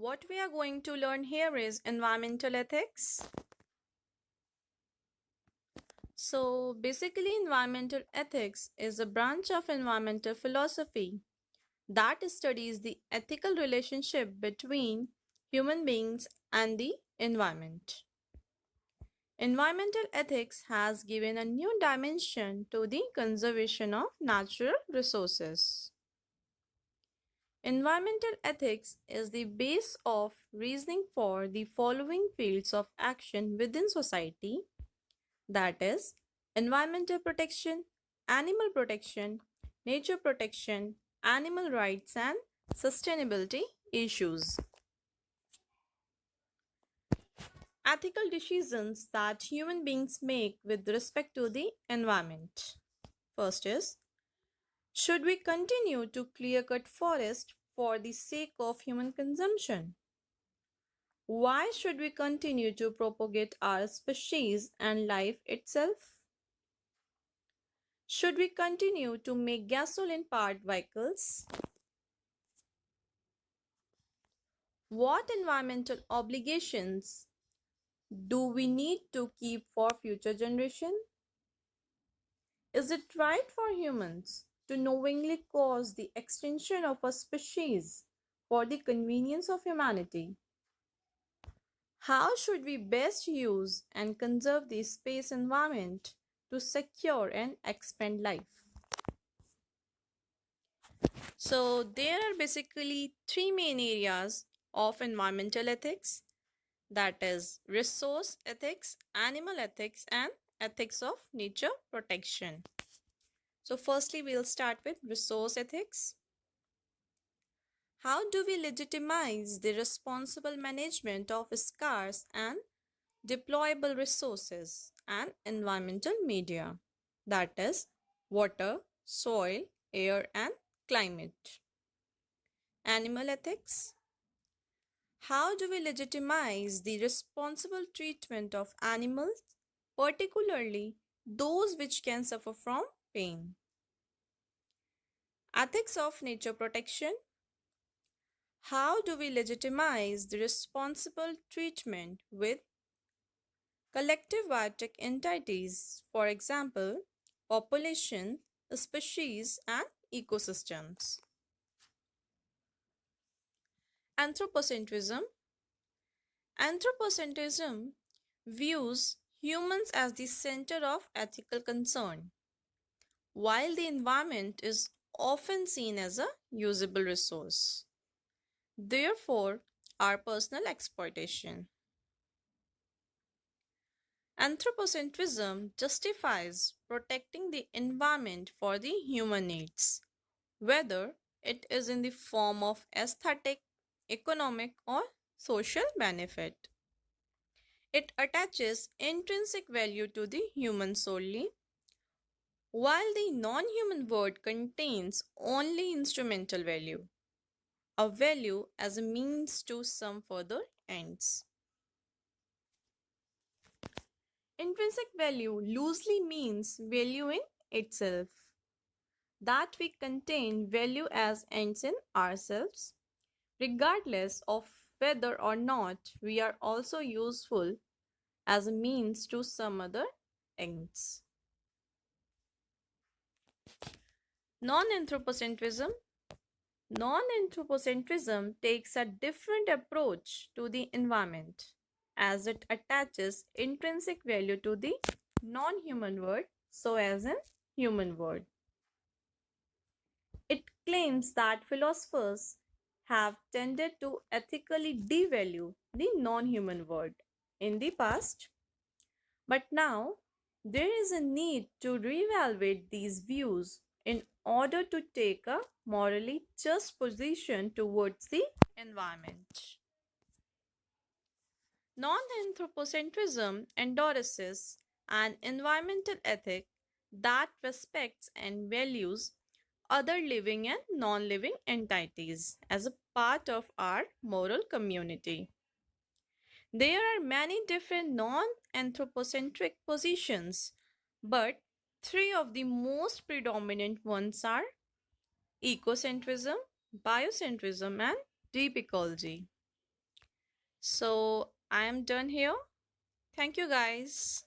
What we are going to learn here is environmental ethics. So, basically, environmental ethics is a branch of environmental philosophy that studies the ethical relationship between human beings and the environment. Environmental ethics has given a new dimension to the conservation of natural resources. Environmental ethics is the base of reasoning for the following fields of action within society, that is, environmental protection, animal protection, nature protection, animal rights, and sustainability issues. Ethical decisions that human beings make with respect to the environment. First is, should we continue to clear cut forest for the sake of human consumption? Why should we continue to propagate our species and life itself? Should we continue to make gasoline powered vehicles? What environmental obligations do we need to keep for future generation? Is it right for humans to knowingly cause the extinction of a species for the convenience of humanity? How should we best use and conserve the space environment to secure and expand life? So, there are basically three main areas of environmental ethics, that is, resource ethics, animal ethics, and ethics of nature protection. So, firstly, we'll start with resource ethics. How do we legitimize the responsible management of scarce and deployable resources and environmental media, that is, water, soil, air, and climate? Animal ethics. How do we legitimize the responsible treatment of animals, particularly those which can suffer from pain? Ethics of nature protection. How do we legitimize the responsible treatment with collective biotic entities, for example, population, species, and ecosystems? Anthropocentrism. Anthropocentrism views humans as the center of ethical concern, while the environment is often seen as a usable resource. Therefore, our personal exploitation. Anthropocentrism justifies protecting the environment for the human needs, whether it is in the form of aesthetic, economic, or social benefit. It attaches intrinsic value to the human solely, while the non human world contains only instrumental value, a value as a means to some further ends. Intrinsic value loosely means value in itself, that we contain value as ends in ourselves, regardless of whether or not we are also useful as a means to some other ends. Non-anthropocentrism. Non-anthropocentrism takes a different approach to the environment, as it attaches intrinsic value to the non-human world so as in human world. It claims that philosophers have tended to ethically devalue the non-human world in the past, but now there is a need to reevaluate these views in order to take a morally just position towards the environment. Non anthropocentrism endorses an environmental ethic that respects and values other living and non living entities as a part of our moral community. There are many different non anthropocentric positions, but three of the most predominant ones are ecocentrism, biocentrism, and deep ecology. So I am done here. Thank you guys.